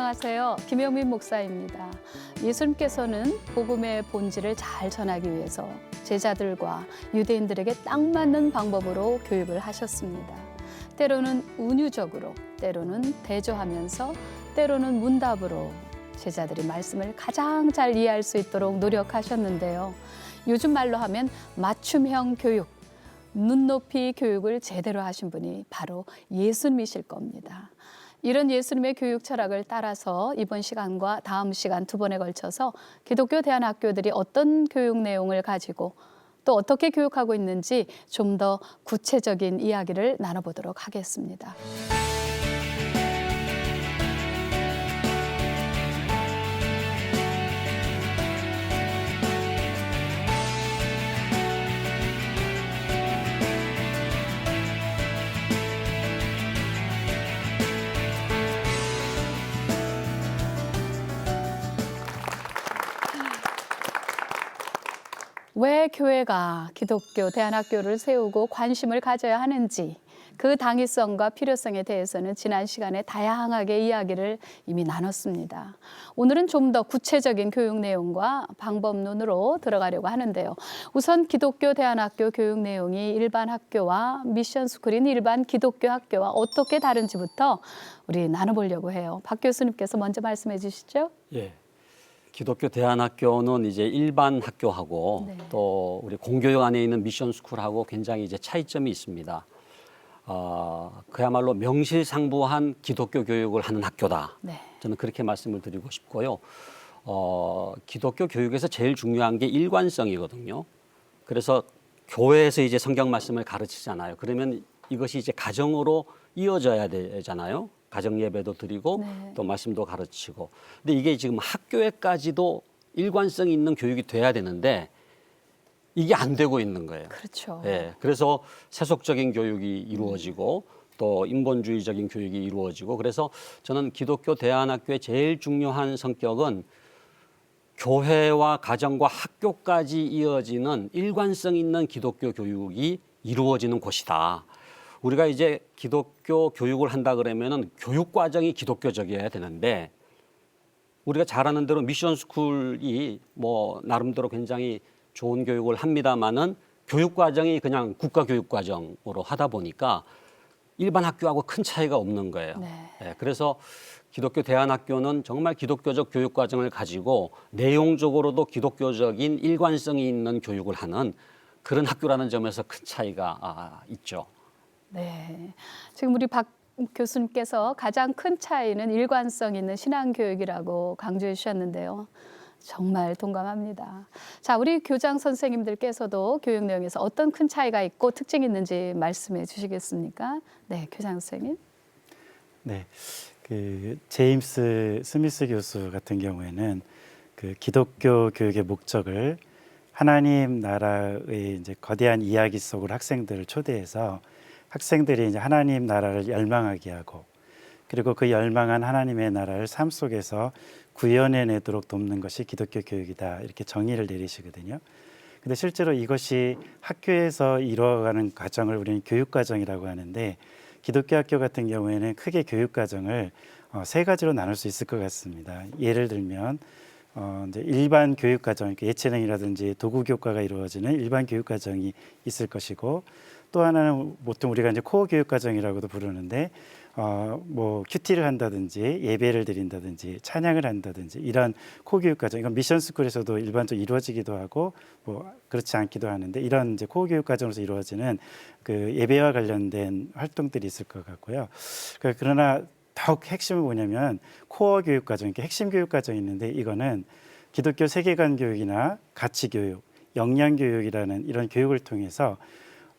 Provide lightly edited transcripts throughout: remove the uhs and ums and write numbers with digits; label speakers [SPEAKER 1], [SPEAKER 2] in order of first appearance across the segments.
[SPEAKER 1] 안녕하세요. 김영민 목사입니다. 예수님께서는 복음의 본질을 잘 전하기 위해서 제자들과 유대인들에게 딱 맞는 방법으로 교육을 하셨습니다. 때로는 운유적으로, 때로는 대조하면서, 때로는 문답으로 제자들이 말씀을 가장 잘 이해할 수 있도록 노력하셨는데요. 요즘 말로 하면 맞춤형 교육, 눈높이 교육을 제대로 하신 분이 바로 예수님이실 겁니다. 이런 예수님의 교육 철학을 따라서 이번 시간과 다음 시간 두 번에 걸쳐서 기독교 대안학교들이 어떤 교육 내용을 가지고 또 어떻게 교육하고 있는지 좀 더 구체적인 이야기를 나눠보도록 하겠습니다. 왜 교회가 기독교 대안학교를 세우고 관심을 가져야 하는지 그 당위성과 필요성에 대해서는 지난 시간에 다양하게 이야기를 이미 나눴습니다. 오늘은 좀 더 구체적인 교육 내용과 방법론으로 들어가려고 하는데요. 우선 기독교 대안학교 교육 내용이 일반 학교와 미션 스쿨인 일반 기독교 학교와 어떻게 다른지부터 우리 나눠보려고 해요. 박 교수님께서 먼저 말씀해 주시죠.
[SPEAKER 2] 예. 기독교 대안학교는 이제 일반 학교하고
[SPEAKER 1] 네.
[SPEAKER 2] 또 우리 공교육 안에 있는 미션 스쿨하고 굉장히 이제 차이점이 있습니다. 그야말로 명실상부한 기독교 교육을 하는 학교다.
[SPEAKER 1] 네.
[SPEAKER 2] 저는 그렇게 말씀을 드리고 싶고요. 기독교 교육에서 제일 중요한 게 일관성이거든요. 그래서 교회에서 이제 성경 말씀을 가르치잖아요. 그러면 이것이 이제 가정으로 이어져야 되잖아요. 가정 예배도 드리고
[SPEAKER 1] 네.
[SPEAKER 2] 또 말씀도 가르치고. 근데 이게 지금 학교에까지도 일관성 있는 교육이 돼야 되는데 이게 안 되고 있는 거예요.
[SPEAKER 1] 그렇죠.
[SPEAKER 2] 예. 그래서 세속적인 교육이 이루어지고 또 인본주의적인 교육이 이루어지고 그래서 저는 기독교 대안학교의 제일 중요한 성격은 교회와 가정과 학교까지 이어지는 일관성 있는 기독교 교육이 이루어지는 곳이다. 우리가 이제 기독교 교육을 한다 그러면은 교육 과정이 기독교적이어야 되는데 우리가 잘 아는 대로 미션 스쿨이 뭐 나름대로 굉장히 좋은 교육을 합니다만은 교육 과정이 그냥 국가 교육 과정으로 하다 보니까 일반 학교하고 큰 차이가 없는 거예요.
[SPEAKER 1] 네.
[SPEAKER 2] 예, 그래서 기독교 대안학교는 정말 기독교적 교육 과정을 가지고 내용적으로도 기독교적인 일관성이 있는 교육을 하는 그런 학교라는 점에서 큰 차이가 있죠.
[SPEAKER 1] 네, 지금 우리 박 교수님께서 가장 큰 차이는 일관성 있는 신앙교육이라고 강조해 주셨는데요. 정말 동감합니다. 자, 우리 교장 선생님들께서도 교육 내용에서 어떤 큰 차이가 있고 특징이 있는지 말씀해 주시겠습니까? 네, 교장 선생님.
[SPEAKER 3] 네, 그 제임스 스미스 교수 같은 경우에는 그 기독교 교육의 목적을 하나님 나라의 이제 거대한 이야기 속으로 학생들을 초대해서 학생들이 이제 하나님 나라를 열망하게 하고 그리고 그 열망한 하나님의 나라를 삶 속에서 구현해내도록 돕는 것이 기독교 교육이다 이렇게 정의를 내리시거든요. 근데 실제로 이것이 학교에서 이루어가는 과정을 우리는 교육 과정이라고 하는데 기독교 학교 같은 경우에는 크게 교육 과정을 세 가지로 나눌 수 있을 것 같습니다. 예를 들면 이제 일반 교육 과정, 예체능이라든지 도구 교과가 이루어지는 일반 교육 과정이 있을 것이고 또 하나는 보통 우리가 이제 코어 교육 과정이라고도 부르는데 뭐 큐티를 한다든지 예배를 드린다든지 찬양을 한다든지 이런 코어 교육 과정 이건 미션 스쿨에서도 일반적으로 이루어지기도 하고 뭐 그렇지 않기도 하는데 이런 이제 코어 교육 과정으로서 이루어지는 그 예배와 관련된 활동들이 있을 것 같고요. 그러나 더욱 핵심은 뭐냐면 코어 교육 과정, 이렇게 핵심 교육 과정이 있는데 이거는 기독교 세계관 교육이나 가치 교육, 역량 교육이라는 이런 교육을 통해서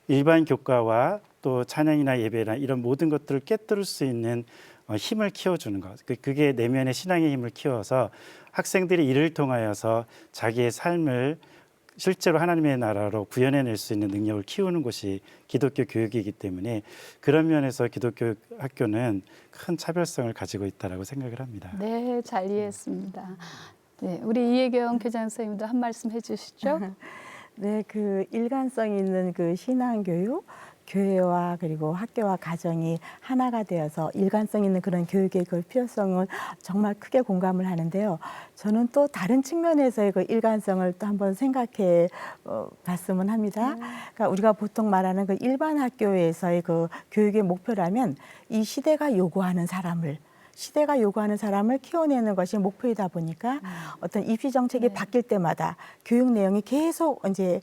[SPEAKER 3] 일반 교과와 또 찬양이나 예배나 이런 모든 것들을 깨뜨릴 수 있는 힘을 키워주는 것. 그게 내면의 신앙의 힘을 키워서 학생들이 이를 통하여서 자기의 삶을 실제로 하나님의 나라로 구현해낼 수 있는 능력을 키우는 것이 기독교 교육이기 때문에 그런 면에서 기독교 학교는 큰 차별성을 가지고 있다고 생각을 합니다.
[SPEAKER 1] 네, 잘 이해했습니다. 네, 우리 이혜경 교장 선생님도 한 말씀 해주시죠.
[SPEAKER 4] 네, 그 일관성 있는 그 신앙교육, 교회와 그리고 학교와 가정이 하나가 되어서 일관성 있는 그런 교육의 그 필요성을 정말 크게 공감을 하는데요. 저는 또 다른 측면에서의 그 일관성을 또 한번 생각해 봤으면 합니다. 그러니까 우리가 보통 말하는 그 일반 학교에서의 그 교육의 목표라면 이 시대가 요구하는 사람을 키워내는 것이 목표이다 보니까 어떤 입시 정책이 바뀔 때마다 교육 내용이 계속 이제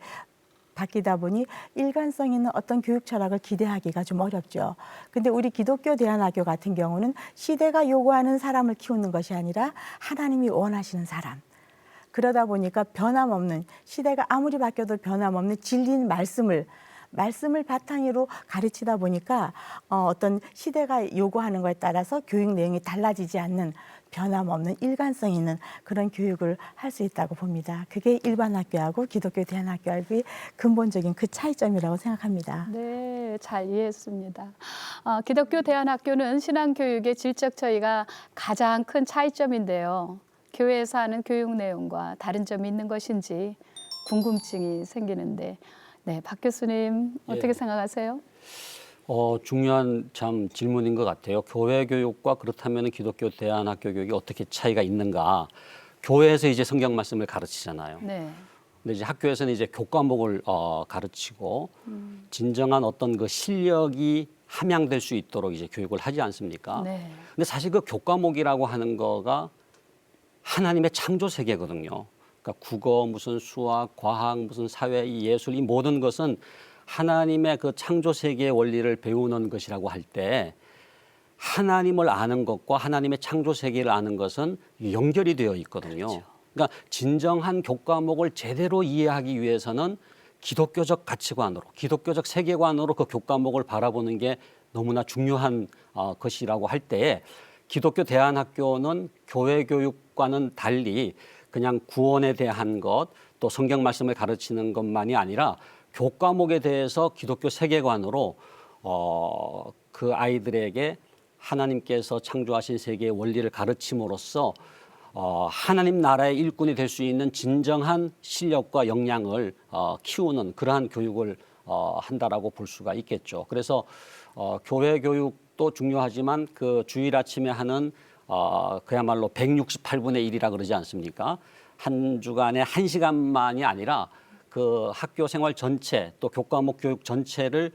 [SPEAKER 4] 바뀌다 보니 일관성 있는 어떤 교육 철학을 기대하기가 좀 어렵죠. 근데 우리 기독교 대안학교 같은 경우는 시대가 요구하는 사람을 키우는 것이 아니라 하나님이 원하시는 사람. 그러다 보니까 변함없는, 시대가 아무리 바뀌어도 변함없는 진리인 말씀을 바탕으로 가르치다 보니까 어떤 시대가 요구하는 것에 따라서 교육 내용이 달라지지 않는, 변함없는 일관성 있는 그런 교육을 할 수 있다고 봅니다. 그게 일반 학교하고 기독교 대안학교의 근본적인 그 차이점이라고 생각합니다.
[SPEAKER 1] 네, 잘 이해했습니다. 기독교 대안학교는 신앙교육의 질적 차이가 가장 큰 차이점인데요. 교회에서 하는 교육 내용과 다른 점이 있는 것인지 궁금증이 생기는데, 네, 박 교수님 어떻게
[SPEAKER 2] 예.
[SPEAKER 1] 생각하세요?
[SPEAKER 2] 중요한 참 질문인 것 같아요. 교회 교육과 그렇다면 기독교 대안학교 교육이 어떻게 차이가 있는가? 교회에서 이제 성경 말씀을 가르치잖아요.
[SPEAKER 1] 네.
[SPEAKER 2] 근데 이제 학교에서는 이제 교과목을 가르치고 진정한 어떤 그 실력이 함양될 수 있도록 이제 교육을 하지 않습니까?
[SPEAKER 1] 네.
[SPEAKER 2] 근데 사실 그 교과목이라고 하는 거가 하나님의 창조 세계거든요. 그러니까 국어, 무슨 수학, 과학, 무슨 사회, 이 예술, 이 모든 것은 하나님의 그 창조 세계의 원리를 배우는 것이라고 할 때 하나님을 아는 것과 하나님의 창조 세계를 아는 것은 연결이 되어 있거든요.
[SPEAKER 1] 그렇죠.
[SPEAKER 2] 그러니까 진정한 교과목을 제대로 이해하기 위해서는 기독교적 가치관으로, 기독교적 세계관으로 그 교과목을 바라보는 게 너무나 중요한 것이라고 할 때에 기독교 대안학교는 교회 교육과는 달리 그냥 구원에 대한 것, 또 성경 말씀을 가르치는 것만이 아니라 교과목에 대해서 기독교 세계관으로 그 아이들에게 하나님께서 창조하신 세계의 원리를 가르침으로써 하나님 나라의 일꾼이 될 수 있는 진정한 실력과 역량을 키우는 그러한 교육을 한다라고 볼 수가 있겠죠. 그래서 교회 교육도 중요하지만 그 주일 아침에 하는 그야말로 168분의 1이라 그러지 않습니까? 한 주간에 1시간만이 아니라 그 학교 생활 전체 또 교과목 교육 전체를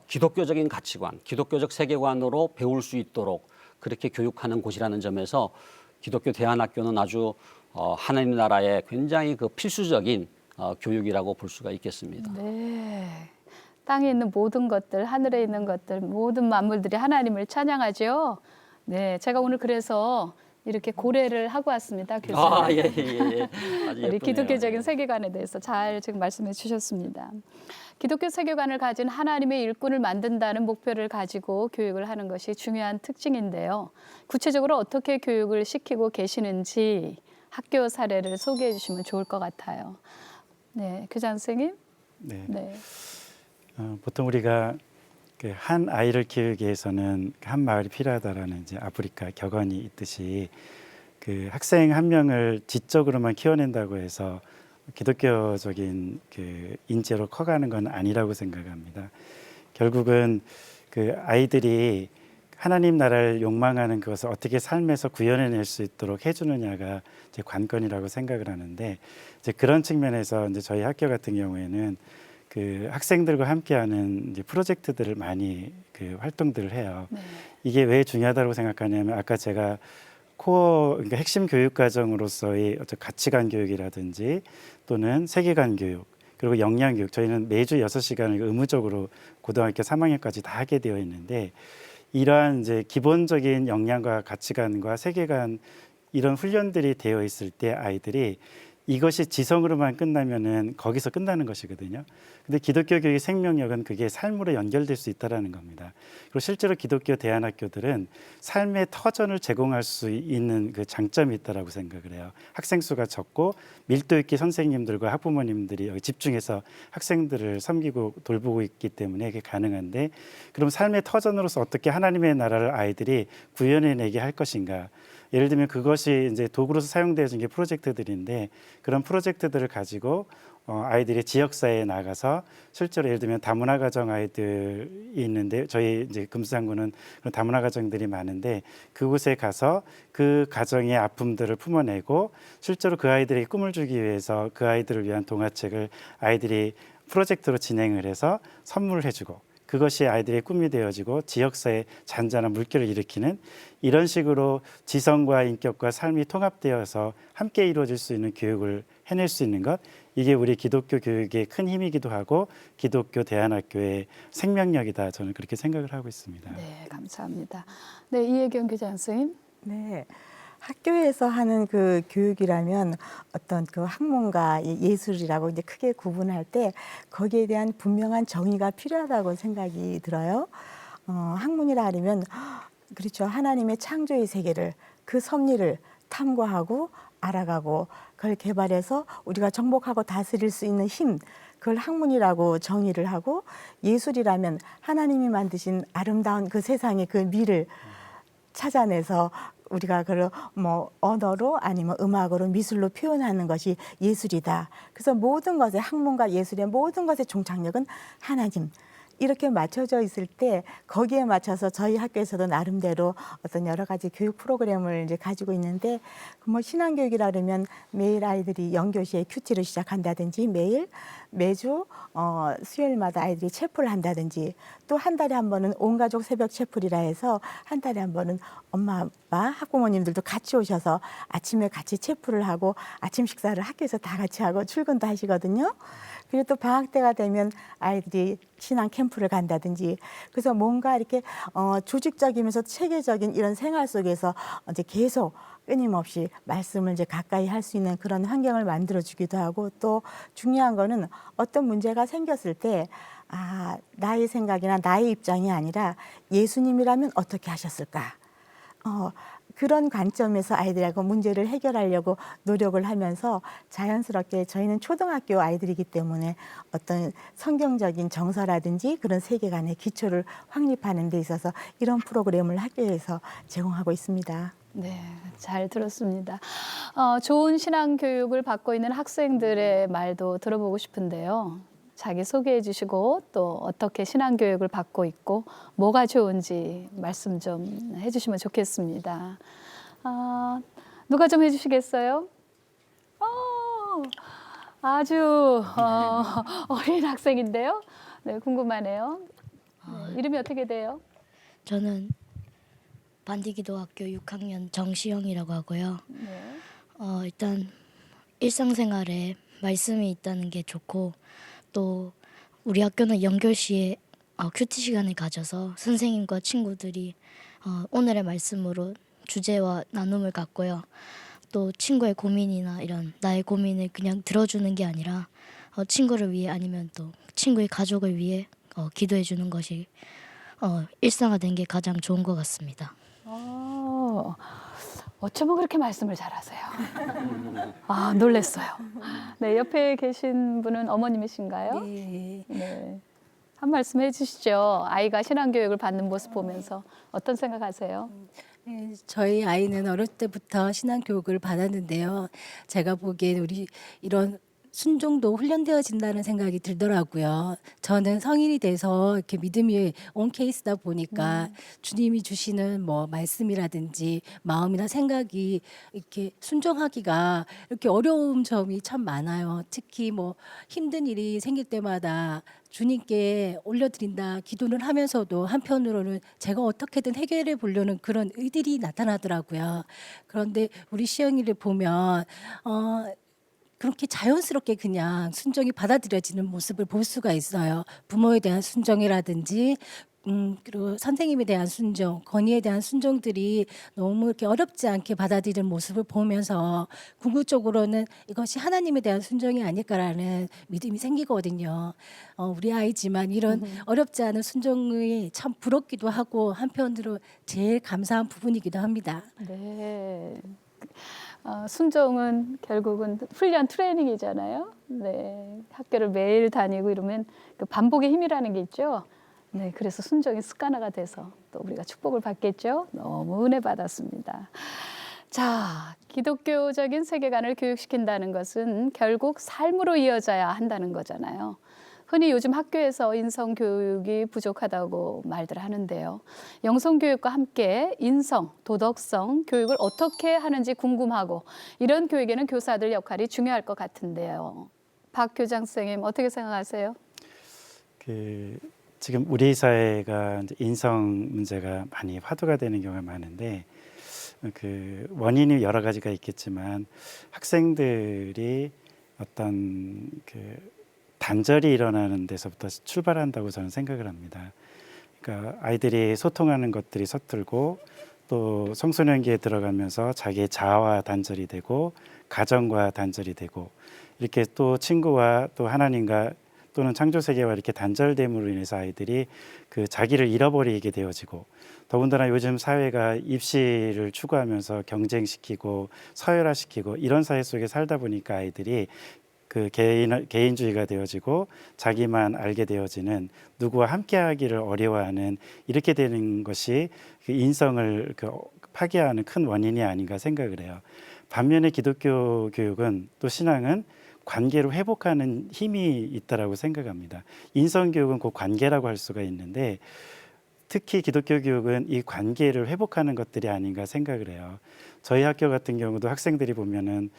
[SPEAKER 2] 기독교적인 가치관, 기독교적 세계관으로 배울 수 있도록 그렇게 교육하는 곳이라는 점에서 기독교 대안학교는 아주 하나님 나라의 굉장히 그 필수적인 교육이라고 볼 수가 있겠습니다.
[SPEAKER 1] 네. 땅에 있는 모든 것들, 하늘에 있는 것들, 모든 만물들이 하나님을 찬양하죠. 네, 제가 오늘 그래서 이렇게 고래를 하고 왔습니다, 교수님.
[SPEAKER 2] 예. 아주
[SPEAKER 1] 우리
[SPEAKER 2] 예쁘네요.
[SPEAKER 1] 기독교적인
[SPEAKER 2] 예.
[SPEAKER 1] 세계관에 대해서 잘 지금 말씀해 주셨습니다. 기독교 세계관을 가진 하나님의 일꾼을 만든다는 목표를 가지고 교육을 하는 것이 중요한 특징인데요. 구체적으로 어떻게 교육을 시키고 계시는지 학교 사례를 소개해 주시면 좋을 것 같아요. 네, 교장 선생님.
[SPEAKER 3] 네.
[SPEAKER 1] 네.
[SPEAKER 3] 보통 우리가 그 한 아이를 키우기 위해서는 한 마을이 필요하다라는 이제 아프리카 격언이 있듯이 그 학생 한 명을 지적으로만 키워낸다고 해서 기독교적인 그 인재로 커가는 건 아니라고 생각합니다. 결국은 그 아이들이 하나님 나라를 욕망하는 그것을 어떻게 삶에서 구현해낼 수 있도록 해주느냐가 이제 관건이라고 생각을 하는데 이제 그런 측면에서 이제 저희 학교 같은 경우에는 그 학생들과 함께하는 이제 프로젝트들을 많이 그 활동들을 해요.
[SPEAKER 1] 네.
[SPEAKER 3] 이게 왜 중요하다고 생각하냐면 아까 제가 코어 그러니까 핵심 교육 과정으로서의 어떤 가치관 교육이라든지 또는 세계관 교육 그리고 역량 교육 저희는 매주 6시간을 의무적으로 고등학교 3학년까지 다 하게 되어 있는데 이러한 이제 기본적인 역량과 가치관과 세계관 이런 훈련들이 되어 있을 때 아이들이 이것이 지성으로만 끝나면은 거기서 끝나는 것이거든요. 근데 기독교 교육의 생명력은 그게 삶으로 연결될 수 있다라는 겁니다. 그리고 실제로 기독교 대안학교들은 삶의 터전을 제공할 수 있는 그 장점이 있다라고 생각을 해요. 학생 수가 적고 밀도 있게 선생님들과 학부모님들이 여기 집중해서 학생들을 섬기고 돌보고 있기 때문에 그게 가능한데 그럼 삶의 터전으로서 어떻게 하나님의 나라를 아이들이 구현해내게 할 것인가? 예를 들면 그것이 이제 도구로서 사용되어진 게 프로젝트들인데 그런 프로젝트들을 가지고 아이들이 지역사회에 나가서 실제로 예를 들면 다문화 가정 아이들이 있는데 저희 이제 금수장군은 그런 다문화 가정들이 많은데 그곳에 가서 그 가정의 아픔들을 품어내고 실제로 그 아이들에게 꿈을 주기 위해서 그 아이들을 위한 동화책을 아이들이 프로젝트로 진행을 해서 선물을 해주고 그것이 아이들의 꿈이 되어지고 지역사회에 잔잔한 물결을 일으키는 이런 식으로 지성과 인격과 삶이 통합되어서 함께 이루어질 수 있는 교육을 해낼 수 있는 것 이게 우리 기독교 교육의 큰 힘이기도 하고 기독교 대안학교의 생명력이다 저는 그렇게 생각을 하고 있습니다.
[SPEAKER 1] 네, 감사합니다. 네, 이혜경 교장 선생님.
[SPEAKER 4] 네. 학교에서 하는 그 교육이라면 어떤 그 학문과 예술이라고 이제 크게 구분할 때 거기에 대한 분명한 정의가 필요하다고 생각이 들어요. 학문이라 하면 그렇죠. 하나님의 창조의 세계를 그 섭리를 탐구하고 알아가고 그걸 개발해서 우리가 정복하고 다스릴 수 있는 힘 그걸 학문이라고 정의를 하고 예술이라면 하나님이 만드신 아름다운 그 세상의 그 미를 찾아내서 우리가 그걸 뭐 언어로 아니면 음악으로 미술로 표현하는 것이 예술이다. 그래서 모든 것의 학문과 예술의 모든 것의 종착역은 하나님. 이렇게 맞춰져 있을 때 거기에 맞춰서 저희 학교에서도 나름대로 어떤 여러 가지 교육 프로그램을 이제 가지고 있는데 뭐 신앙교육이라 그러면 매일 아이들이 영교시에 큐티를 시작한다든지 매주 수요일마다 아이들이 체프를 한다든지 또 한 달에 한 번은 온 가족 새벽 체프리라 해서 한 달에 한 번은 엄마 아빠 학부모님들도 같이 오셔서 아침에 같이 체프를 하고 아침 식사를 학교에서 다 같이 하고 출근도 하시거든요. 그리고 또 방학 때가 되면 아이들이 신앙 캠프를 간다든지 그래서 뭔가 이렇게 조직적이면서 체계적인 이런 생활 속에서 이제 계속 끊임없이 말씀을 이제 가까이 할 수 있는 그런 환경을 만들어 주기도 하고 또 중요한 거는 어떤 문제가 생겼을 때 나의 생각이나 나의 입장이 아니라 예수님이라면 어떻게 하셨을까? 그런 관점에서 아이들하고 문제를 해결하려고 노력을 하면서 자연스럽게 저희는 초등학교 아이들이기 때문에 어떤 성경적인 정서라든지 그런 세계관의 기초를 확립하는 데 있어서 이런 프로그램을 학교에서 제공하고 있습니다.
[SPEAKER 1] 네, 잘 들었습니다. 좋은 신앙 교육을 받고 있는 학생들의 말도 들어보고 싶은데요. 자기 소개해 주시고 또 어떻게 신앙 교육을 받고 있고 뭐가 좋은지 말씀 좀 해주시면 좋겠습니다. 누가 좀 해주시겠어요? 아주 어린 학생인데요. 네, 궁금하네요. 네, 이름이 어떻게 돼요?
[SPEAKER 5] 저는 반디기도학교 6학년 정시영이라고 하고요.
[SPEAKER 1] 네.
[SPEAKER 5] 일단 일상생활에 말씀이 있다는 게 좋고 또 우리 학교는 연결시에 큐티 시간을 가져서 선생님과 친구들이 오늘의 말씀으로 주제와 나눔을 갖고요. 또 친구의 고민이나 이런 나의 고민을 그냥 들어주는 게 아니라 친구를 위해 아니면 또 친구의 가족을 위해 기도해 주는 것이 일상화된 게 가장 좋은 것 같습니다.
[SPEAKER 1] 어쩌면 그렇게 말씀을 잘하세요. 놀랬어요. 네, 옆에 계신 분은 어머님이신가요?
[SPEAKER 6] 네.
[SPEAKER 1] 네. 한 말씀 해주시죠. 아이가 신앙교육을 받는 모습 보면서 어떤 생각하세요?
[SPEAKER 6] 네, 저희 아이는 어렸을 때부터 신앙교육을 받았는데요. 제가 보기엔 우리 이런 순종도 훈련되어진다는 생각이 들더라고요. 저는 성인이 돼서 이렇게 믿음이 온 케이스다 보니까 주님이 주시는 뭐 말씀이라든지 마음이나 생각이 이렇게 순종하기가 이렇게 어려운 점이 참 많아요. 특히 뭐 힘든 일이 생길 때마다 주님께 올려드린다 기도를 하면서도 한편으로는 제가 어떻게든 해결해 보려는 그런 의들이 나타나더라고요. 그런데 우리 시영이를 보면 그렇게 자연스럽게 그냥 순종이 받아들여지는 모습을 볼 수가 있어요. 부모에 대한 순종이라든지 그리고 선생님에 대한 순종, 건의에 대한 순종들이 너무 이렇게 어렵지 않게 받아들이는 모습을 보면서 궁극적으로는 이것이 하나님에 대한 순종이 아닐까라는 믿음이 생기거든요. 우리 아이지만 이런 어렵지 않은 순종이 참 부럽기도 하고 한편으로 제일 감사한 부분이기도 합니다.
[SPEAKER 1] 네. 순종은 결국은 훈련 트레이닝이잖아요. 네. 학교를 매일 다니고 이러면 그 반복의 힘이라는 게 있죠. 네. 그래서 순종이 습관화가 돼서 또 우리가 축복을 받겠죠. 너무 은혜 받았습니다. 자, 기독교적인 세계관을 교육시킨다는 것은 결국 삶으로 이어져야 한다는 거잖아요. 흔히 요즘 학교에서 인성 교육이 부족하다고 말들 하는데요. 영성 교육과 함께 인성, 도덕성 교육을 어떻게 하는지 궁금하고 이런 교육에는 교사들 역할이 중요할 것 같은데요. 박 교장 선생님 어떻게 생각하세요?
[SPEAKER 3] 지금 우리 사회가 이제 인성 문제가 많이 화두가 되는 경우가 많은데 원인이 여러 가지가 있겠지만 학생들이 어떤 단절이 일어나는 데서부터 출발한다고 저는 생각을 합니다. 그러니까 아이들이 소통하는 것들이 서툴고 또 청소년기에 들어가면서 자기의 자아와 단절이 되고 가정과 단절이 되고 이렇게 또 친구와 또 하나님과 또는 창조 세계와 이렇게 단절됨으로 인해서 아이들이 자기를 잃어버리게 되어지고 더군다나 요즘 사회가 입시를 추구하면서 경쟁시키고 서열화시키고 이런 사회 속에 살다 보니까 아이들이 개인주의가 되어지고 자기만 알게 되어지는 누구와 함께하기를 어려워하는 이렇게 되는 것이 인성을 파괴하는 큰 원인이 아닌가 생각을 해요. 반면에 기독교 교육은 또 신앙은 관계로 회복하는 힘이 있다라고 생각합니다. 인성 교육은 그 관계라고 할 수가 있는데 특히 기독교 교육은 이 관계를 회복하는 것들이 아닌가 생각을 해요. 저희 학교 같은 경우도 학생들이 보면은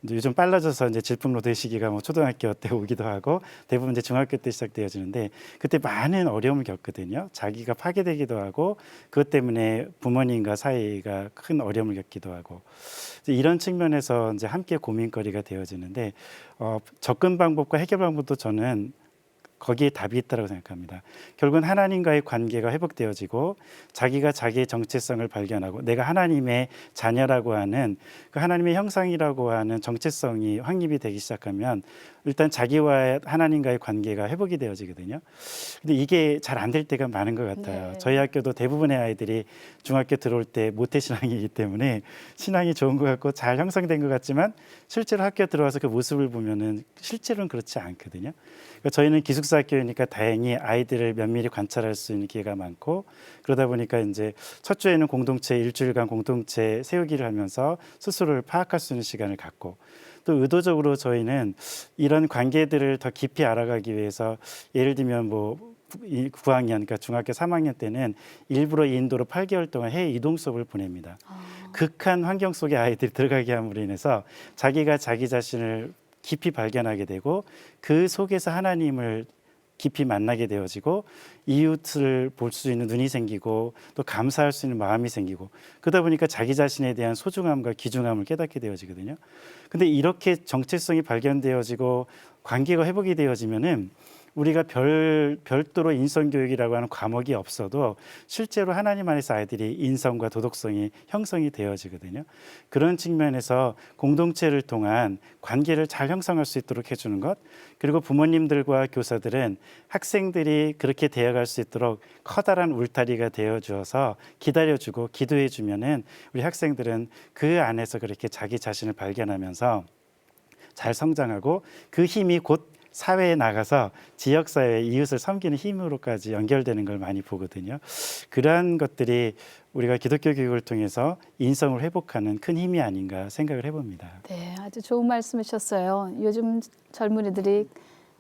[SPEAKER 3] 요즘 빨라져서 이제 질풍노도의 시기가 초등학교 때 오기도 하고 대부분 이제 중학교 때 시작되어지는데 그때 많은 어려움을 겪거든요. 자기가 파괴되기도 하고 그것 때문에 부모님과 사이가 큰 어려움을 겪기도 하고 이런 측면에서 이제 함께 고민거리가 되어지는데 접근 방법과 해결 방법도 저는 거기에 답이 있다고 생각합니다. 결국은 하나님과의 관계가 회복되어지고 자기가 자기의 정체성을 발견하고 내가 하나님의 자녀라고 하는 그 하나님의 형상이라고 하는 정체성이 확립이 되기 시작하면 일단 자기와 하나님과의 관계가 회복이 되어지거든요. 근데 이게 잘 안 될 때가 많은 것 같아요.
[SPEAKER 1] 네.
[SPEAKER 3] 저희 학교도 대부분의 아이들이 중학교 들어올 때 모태신앙이기 때문에 신앙이 좋은 것 같고 잘 형성된 것 같지만 실제로 학교 들어와서 그 모습을 보면은 실제로는 그렇지 않거든요. 그러니까 저희는 기숙사 학교이니까 다행히 아이들을 면밀히 관찰할 수 있는 기회가 많고 그러다 보니까 이제 첫 주에는 공동체 일주일간 공동체 세우기를 하면서 스스로를 파악할 수 있는 시간을 갖고 또 의도적으로 저희는 이런 관계들을 더 깊이 알아가기 위해서 예를 들면 9학년 그러니까 중학교 3학년 때는 일부러 인도로 8개월 동안 해외 이동 수업을 보냅니다. 극한 환경 속에 아이들이 들어가게 함으로 인해서 자기가 자기 자신을 깊이 발견하게 되고 그 속에서 하나님을 깊이 만나게 되어지고 이웃을 볼 수 있는 눈이 생기고 또 감사할 수 있는 마음이 생기고 그러다 보니까 자기 자신에 대한 소중함과 귀중함을 깨닫게 되어지거든요. 근데 이렇게 정체성이 발견되어지고 관계가 회복이 되어지면은 우리가 별도로 인성교육이라고 하는 과목이 없어도 실제로 하나님 안에서 아이들이 인성과 도덕성이 형성이 되어지거든요. 그런 측면에서 공동체를 통한 관계를 잘 형성할 수 있도록 해주는 것 그리고 부모님들과 교사들은 학생들이 그렇게 되어갈 수 있도록 커다란 울타리가 되어주어서 기다려주고 기도해주면은 우리 학생들은 그 안에서 그렇게 자기 자신을 발견하면서 잘 성장하고 그 힘이 곧 사회에 나가서 지역사회 이웃을 섬기는 힘으로까지 연결되는 걸 많이 보거든요. 그러한 것들이 우리가 기독교 교육을 통해서 인성을 회복하는 큰 힘이 아닌가 생각을 해봅니다.
[SPEAKER 1] 네, 아주 좋은 말씀이셨어요. 요즘 젊은이들이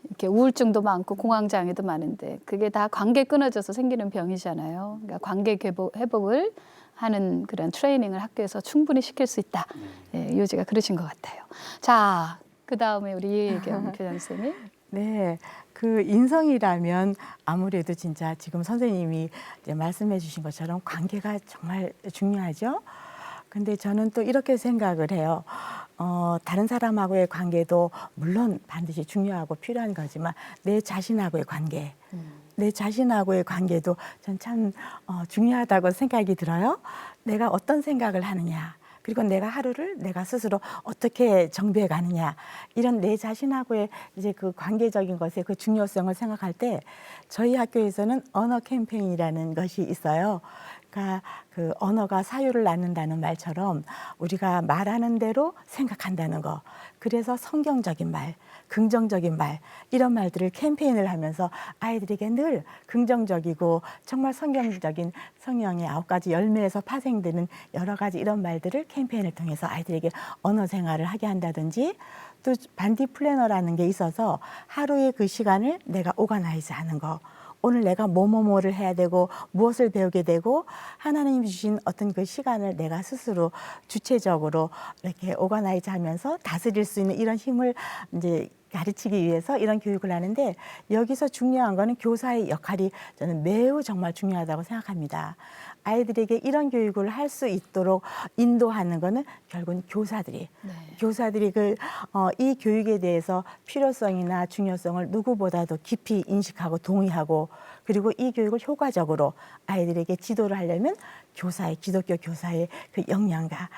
[SPEAKER 1] 이렇게 우울증도 많고 공황장애도 많은데 그게 다 관계 끊어져서 생기는 병이잖아요. 그러니까 관계 회복을 하는 그런 트레이닝을 학교에서 충분히 시킬 수 있다. 네, 요지가 그러신 것 같아요. 자, 그 다음에 우리 이혜경 교장 선생님.
[SPEAKER 4] 네, 그 인성이라면 아무래도 진짜 지금 선생님이 이제 말씀해 주신 것처럼 관계가 정말 중요하죠. 근데 저는 또 이렇게 생각을 해요. 다른 사람하고의 관계도 물론 반드시 중요하고 필요한 거지만 내 자신하고의 관계, 내 자신하고의 관계도 전 참 중요하다고 생각이 들어요. 내가 어떤 생각을 하느냐. 그리고 내가 하루를 내가 스스로 어떻게 정비해 가느냐 이런 내 자신하고의 이제 그 관계적인 것의 그 중요성을 생각할 때 저희 학교에서는 언어 캠페인이라는 것이 있어요. 그러니까 그 언어가 사유를 낳는다는 말처럼 우리가 말하는 대로 생각한다는 거. 그래서 성경적인 말, 긍정적인 말 이런 말들을 캠페인을 하면서 아이들에게 늘 긍정적이고 정말 성경적인 성령의 9가지 열매에서 파생되는 여러 가지 이런 말들을 캠페인을 통해서 아이들에게 언어 생활을 하게 한다든지 또 반디 플래너라는 게 있어서 하루의 그 시간을 내가 오가나이즈 하는 거. 오늘 내가 뭐뭐뭐를 해야 되고 무엇을 배우게 되고 하나님이 주신 어떤 그 시간을 내가 스스로 주체적으로 이렇게 오가나이즈 하면서 다스릴 수 있는 이런 힘을 이제 가르치기 위해서 이런 교육을 하는데 여기서 중요한 거는 교사의 역할이 저는 매우 정말 중요하다고 생각합니다. 아이들에게 이런 교육을 할 수 있도록 인도하는 거는 결국은 교사들이 교사들이 이 교육에 대해서 필요성이나 중요성을 누구보다도 깊이 인식하고 동의하고 그리고 이 교육을 효과적으로 아이들에게 지도를 하려면 기독교 교사의 그 역량과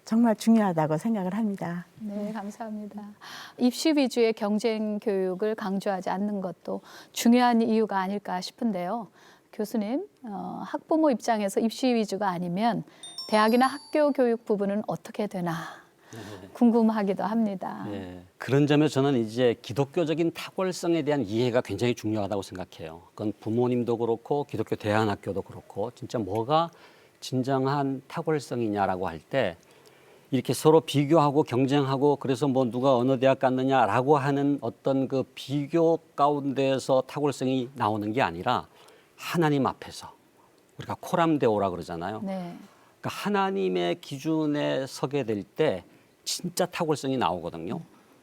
[SPEAKER 4] 정말 중요하다고 생각을 합니다.
[SPEAKER 1] 네, 감사합니다. 입시 위주의 경쟁 교육을 강조하지 않는 것도 중요한 이유가 아닐까 싶은데요. 교수님, 학부모 입장에서 입시 위주가 아니면 대학이나 학교 교육 부분은 어떻게 되나 궁금하기도 합니다.
[SPEAKER 2] 네. 그런 점에서 저는 이제 기독교적인 탁월성에 대한 이해가 굉장히 중요하다고 생각해요. 그건 부모님도 그렇고 기독교 대안학교도 그렇고 진짜 뭐가 진정한 탁월성이냐라고 할 때 이렇게 서로 비교하고 경쟁하고 그래서 뭐 누가 어느 대학 갔느냐라고 하는 어떤 그 비교 가운데서 탁월성이 나오는 게 아니라 하나님 앞에서 우리가 코람데오라 그러잖아요.
[SPEAKER 1] 네.
[SPEAKER 2] 그러니까 하나님의 기준에 서게 될 때 진짜 탁월성이 나오거든요.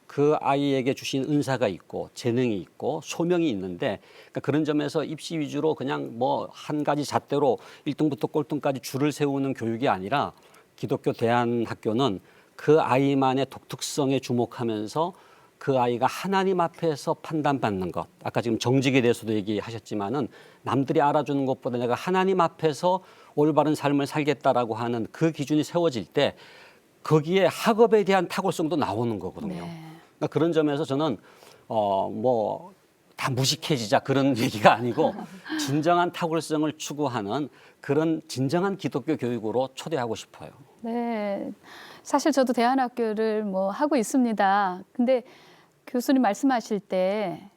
[SPEAKER 2] 그 아이에게 주신 은사가 있고 재능이 있고 소명이 있는데 그러니까 그런 점에서 입시 위주로 그냥 뭐 한 가지 잣대로 1등부터 꼴등까지 줄을 세우는 교육이 아니라 기독교 대안학교는 그 아이만의 독특성에 주목하면서 그 아이가 하나님 앞에서 판단받는 것. 아까 지금 정직에 대해서도 얘기하셨지만은 남들이 알아주는 것보다 내가 하나님 앞에서 올바른 삶을 살겠다라고 하는 그 기준이 세워질 때 거기에 학업에 대한 탁월성도 나오는 거거든요.
[SPEAKER 1] 네.
[SPEAKER 2] 그러니까 그런 점에서 저는 뭐 다 무식해지자 그런 얘기가 아니고 진정한 탁월성을 추구하는 그런 진정한 기독교 교육으로 초대하고 싶어요.
[SPEAKER 1] 네. 사실 저도 대안학교를 뭐 하고 있습니다. 근데 교수님 말씀하실 때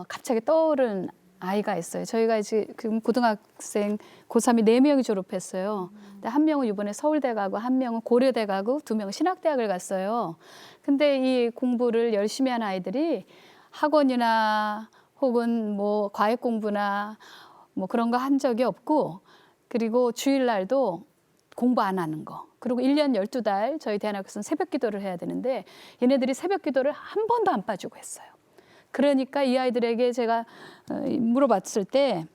[SPEAKER 1] 갑자기 떠오른 아이가 있어요. 저희가 지금 고등학생 고3이 4명이 졸업했어요. 근데 한 명은 이번에 서울대 가고 한 명은 고려대 가고 2명은 신학대학을 갔어요. 근데 이 공부를 열심히 한 아이들이 학원이나 혹은 뭐 과외 공부나 뭐 그런 거 한 적이 없고 그리고 주일날도 공부 안 하는 거. 그리고 1년 12달 저희 대안학교에서는 새벽 기도를 해야 되는데 얘네들이 새벽 기도를 한 번도 안 빠지고 했어요. 그러니까 이 아이들에게 제가 물어봤을 때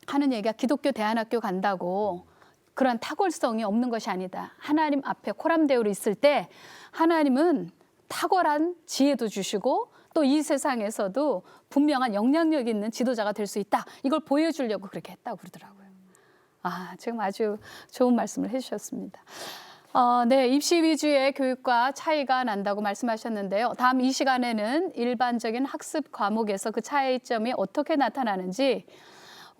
[SPEAKER 1] 하는 얘기가 기독교 대안학교 간다고 그런 탁월성이 없는 것이 아니다. 하나님 앞에 코람데오로 있을 때 하나님은 탁월한 지혜도 주시고 또 이 세상에서도 분명한 영향력 있는 지도자가 될 수 있다. 이걸 보여주려고 그렇게 했다고 그러더라고요. 지금 아주 좋은 말씀을 해주셨습니다. 네, 입시 위주의 교육과 차이가 난다고 말씀하셨는데요. 다음 이 시간에는 일반적인 학습 과목에서 그 차이점이 어떻게 나타나는지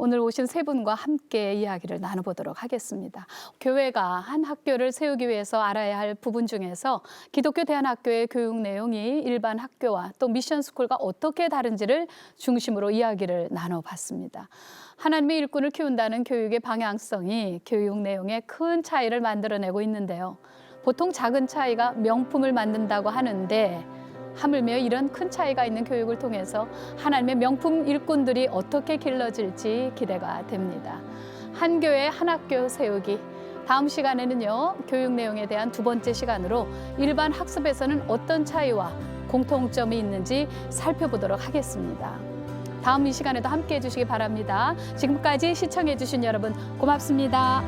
[SPEAKER 1] 오늘 오신 세 분과 함께 이야기를 나눠보도록 하겠습니다. 교회가 한 학교를 세우기 위해서 알아야 할 부분 중에서 기독교 대안학교의 교육 내용이 일반 학교와 또 미션스쿨과 어떻게 다른지를 중심으로 이야기를 나눠봤습니다. 하나님의 일꾼을 키운다는 교육의 방향성이 교육 내용에 큰 차이를 만들어내고 있는데요. 보통 작은 차이가 명품을 만든다고 하는데 하물며 이런 큰 차이가 있는 교육을 통해서 하나님의 명품 일꾼들이 어떻게 길러질지 기대가 됩니다. 한 교회 한 학교 세우기. 다음 시간에는요, 교육 내용에 대한 2번째 시간으로 일반 학습에서는 어떤 차이와 공통점이 있는지 살펴보도록 하겠습니다. 다음 이 시간에도 함께해 주시기 바랍니다. 지금까지 시청해 주신 여러분 고맙습니다.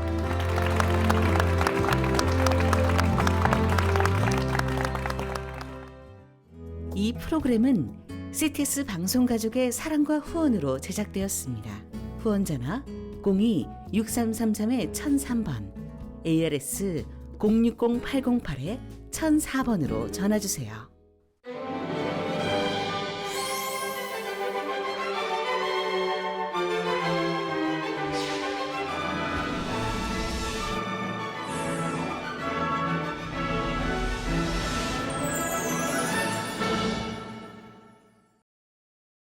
[SPEAKER 7] 이 프로그램은 CTS 방송가족의 사랑과 후원으로 제작되었습니다. 후원 전화 02-6333-1003번, ARS 060-808-1004번으로 전화주세요.